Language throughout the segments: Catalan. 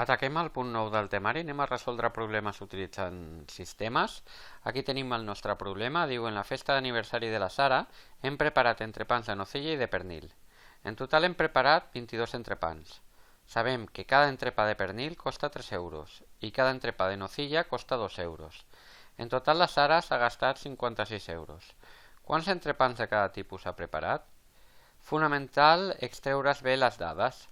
Ataquem el punt 9 del temari, anem a resoldre problemes utilitzant sistemes. Aquí tenim el nostre problema, diu en la festa d'aniversari de la Sara hem preparat entrepans de nocilla i de pernil. En total hem preparat 22 entrepans. Sabem que cada entrepà de pernil costa 3 euros i cada entrepà de nocilla costa 2 euros. En total la Sara s'ha gastat 56 euros. Quants entrepans de cada tipus ha preparat? Fonamental extreure's bé les dades.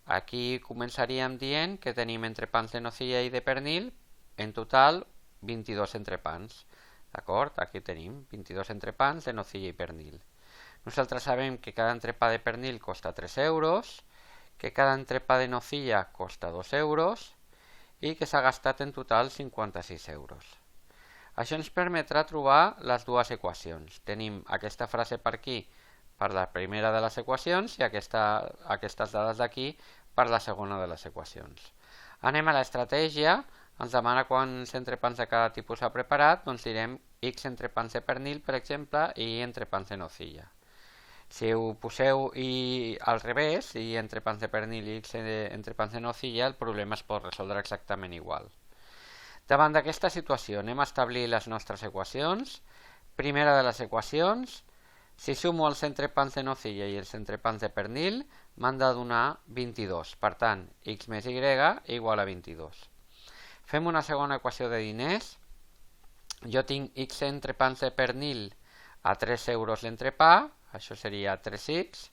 Aquí començaríem dient que tenim entrepans de nocilla i de pernil, en total 22 entrepans. D'acord? Aquí tenim 22 entrepans de nocilla i pernil. Nosaltres sabem que cada entrepà de pernil costa 3 euros, que cada entrepà de nocilla costa 2 euros i que s'ha gastat en total 56 euros. Això ens permetrà trobar les dues equacions. Tenim aquesta frase per aquí per la primera de les equacions i aquestes dades d'aquí per la segona de les equacions. Anem a l'estratègia, ens demana quants entrepans de cada tipus ha preparat, doncs direm x entrepans de pernil, per exemple, i entrepans de nocilla. Si ho poseu al revés, i entrepans de pernil i x entrepans de nocilla, el problema es pot resoldre exactament igual. Davant d'aquesta situació anem a establir les nostres equacions. Primera de les equacions, si sumo els entrepans de nocilla i els entrepans de pernil, m'han de donar 22. Per tant, x més y igual a 22. Fem una segona equació de diners. Jo tinc x entrepans de pernil a 3 euros l'entrepà, això seria 3x.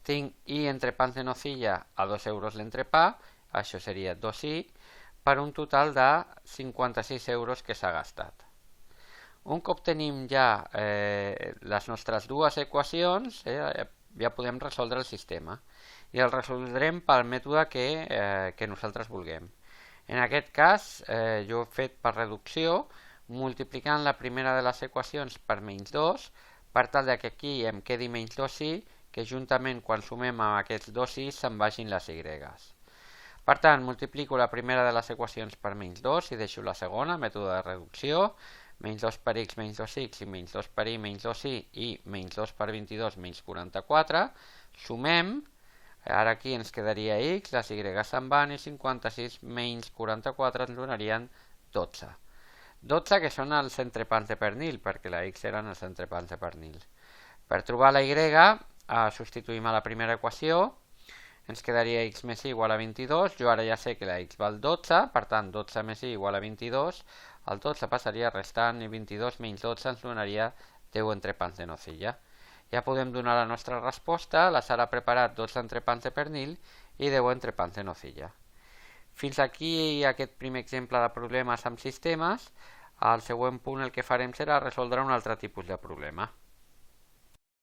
Tinc y entrepans de nocilla a 2 euros l'entrepà, això seria 2y, per un total de 56 euros que s'ha gastat. Un cop tenim ja les nostres dues equacions, ja podem resoldre el sistema i el resoldrem pel mètode que nosaltres vulguem. En aquest cas, jo he fet per reducció, multiplicant la primera de les equacions per menys 2, per tal que aquí em quedi menys 2i, que juntament quan sumem amb aquests 2i se'n vagin les y. Per tant, multiplico la primera de les equacions per menys 2 i deixo la segona, mètode de reducció, menys 2 per x menys 2x i menys 2 per y menys 2y i menys 2 per 22 menys 44. Sumem, ara aquí ens quedaria x, les y se'n van i 56 menys 44 ens donarien 12. 12 que són els entrepans de pernil, perquè la x eren els entrepans de pernil. Per trobar la y, substituïm a la primera equació, ens quedaria x més y igual a 22, jo ara ja sé que la x val 12, per tant 12 més y igual a 22, el 12 passaria restant i 22 menys 12 ens donaria 10 entrepans de nocilla. Ja podem donar la nostra resposta, la Sara ha preparat 12 entrepans de pernil i 10 entrepans de nocilla. Fins aquí aquest primer exemple de problemes amb sistemes. Al següent punt el que farem serà resoldre un altre tipus de problema.